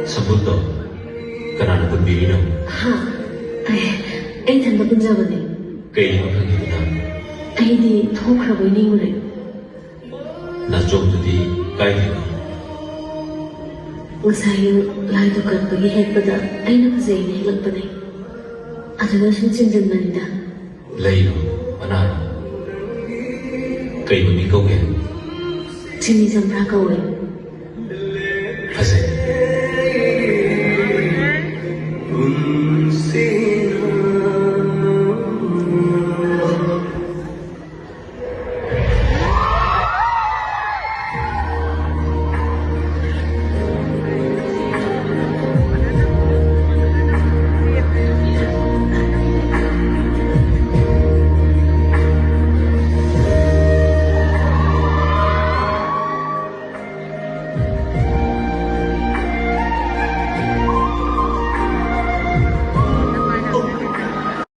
Sebut dong, karena pun diri dong. Anh thầm lập giờ này. Cây nó khắc hiện nào. Anh đi thô khả với ninh này. Là trông tôi đi cây thì nào. Ngasayo lai to kan pagi head pada aina fazai ne lag panai. Adaga sum chinjan manida. Lấy nó, mana. Cây mà mình câu hẹn. Chini zamra kawai.